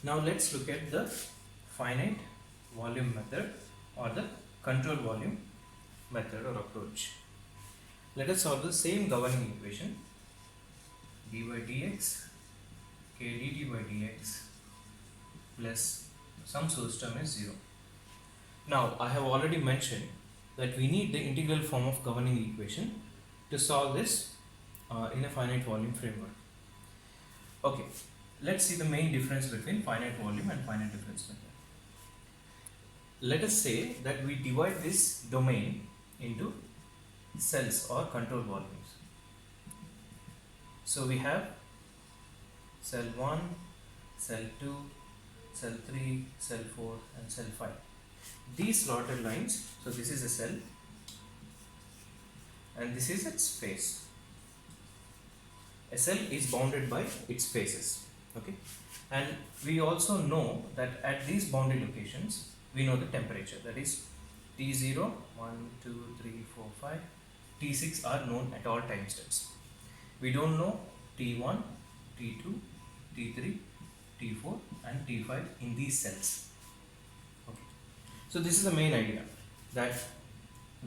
Now let's look at the finite volume method or the control volume method or approach. Let us solve the same governing equation d by dx k dt by dx plus some source term is 0. Now I have already mentioned that we need the integral form of governing equation to solve this in a finite volume framework. Okay, let's see the main difference between finite volume and finite difference method. Let us say that we divide this domain into cells or control volumes. So we have cell 1, cell 2, cell 3, cell 4 and cell 5. These slotted lines, so this is a cell and this is its face. A cell is bounded by its faces, okay, and we also know that at these boundary locations we know the temperature, that is T0, 1, 2, 3, 4, 5, T6 are known at all time steps. We don't know T1, T2, T3, T4 and T5 in these cells. Okay. So this is the main idea, that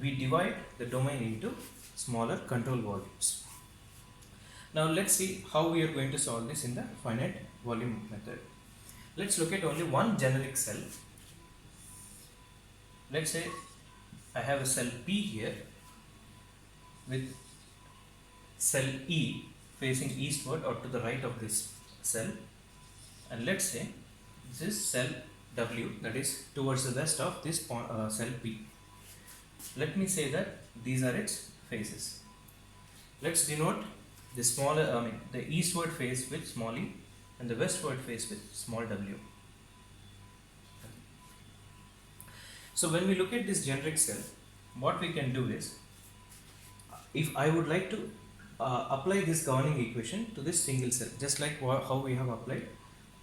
we divide the domain into smaller control volumes. Now let's see how we are going to solve this in the finite volume method. Let's look at only one generic cell. Let's say I have a cell P here with cell E facing eastward or to the right of this cell, and let's say this is cell W, that is towards the west of this cell P. Let me say that these are its faces. Let's denote the smaller, the eastward face with small e and the westward face with small w. So when we look at this generic cell, what we can do is, if I would like to apply this governing equation to this single cell, just like how we have applied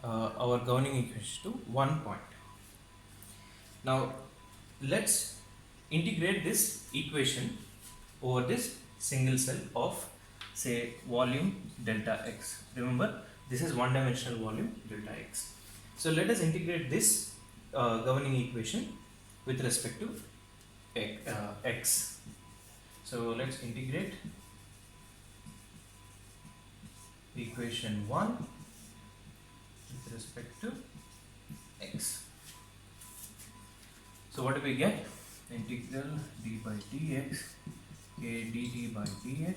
our governing equation to one point. Now let's integrate this equation over this single cell of, say, volume delta x. Remember, this is one dimensional volume delta x. So let us integrate this governing equation with respect to x. So let's integrate equation 1 with respect to x. So what do we get? Integral d by dx k dt by dx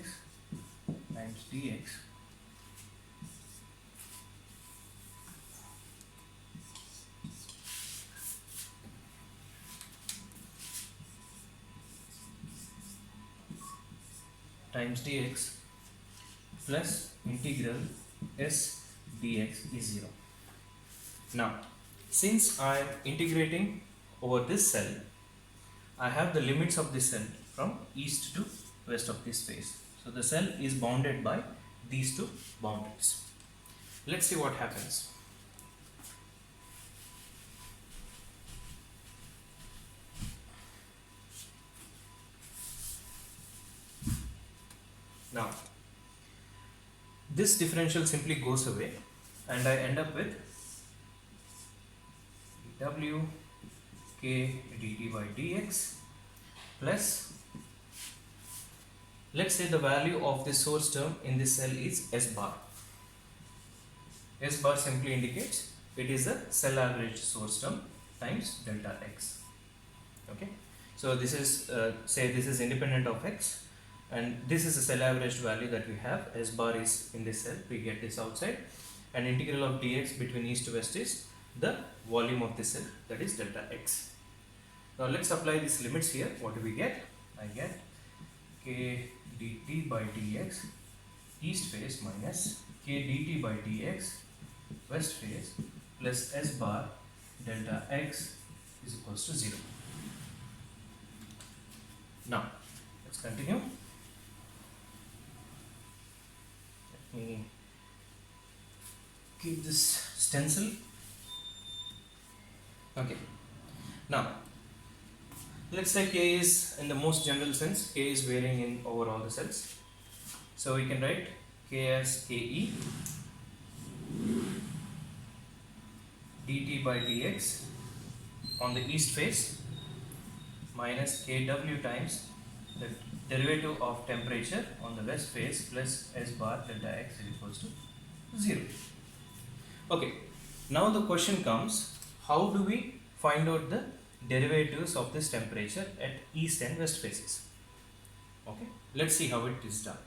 times dx times dx plus integral s dx is 0. Now, since I am integrating over this cell, I have the limits of this cell from east to west of this face. So the cell is bounded by these two boundaries. Let's see what happens. Now, this differential simply goes away and I end up with w k dt by dx plus, let's say the value of the source term in this cell is s bar. S bar simply indicates it is a cell average source term times delta x. Okay, so this is say this is independent of x, and this is the cell averaged value that we have. S bar is in this cell, we get this outside, and integral of dx between east to west is the volume of the cell, that is delta x. Now let's apply these limits here. What do we get? I get k dt by dx east face minus k dt by dx west face plus s bar delta x is equals to 0. Now let's continue. Let me keep this stencil. Okay, now let's say k is, in the most general sense, k is varying in over all the cells. So we can write k as ke dt by dx on the east face minus kW times the derivative of temperature on the west face plus S bar delta x is equals to 0. Okay, now the question comes, how do we find out the derivatives of this temperature at east and west faces? Okay, let's see how it is done.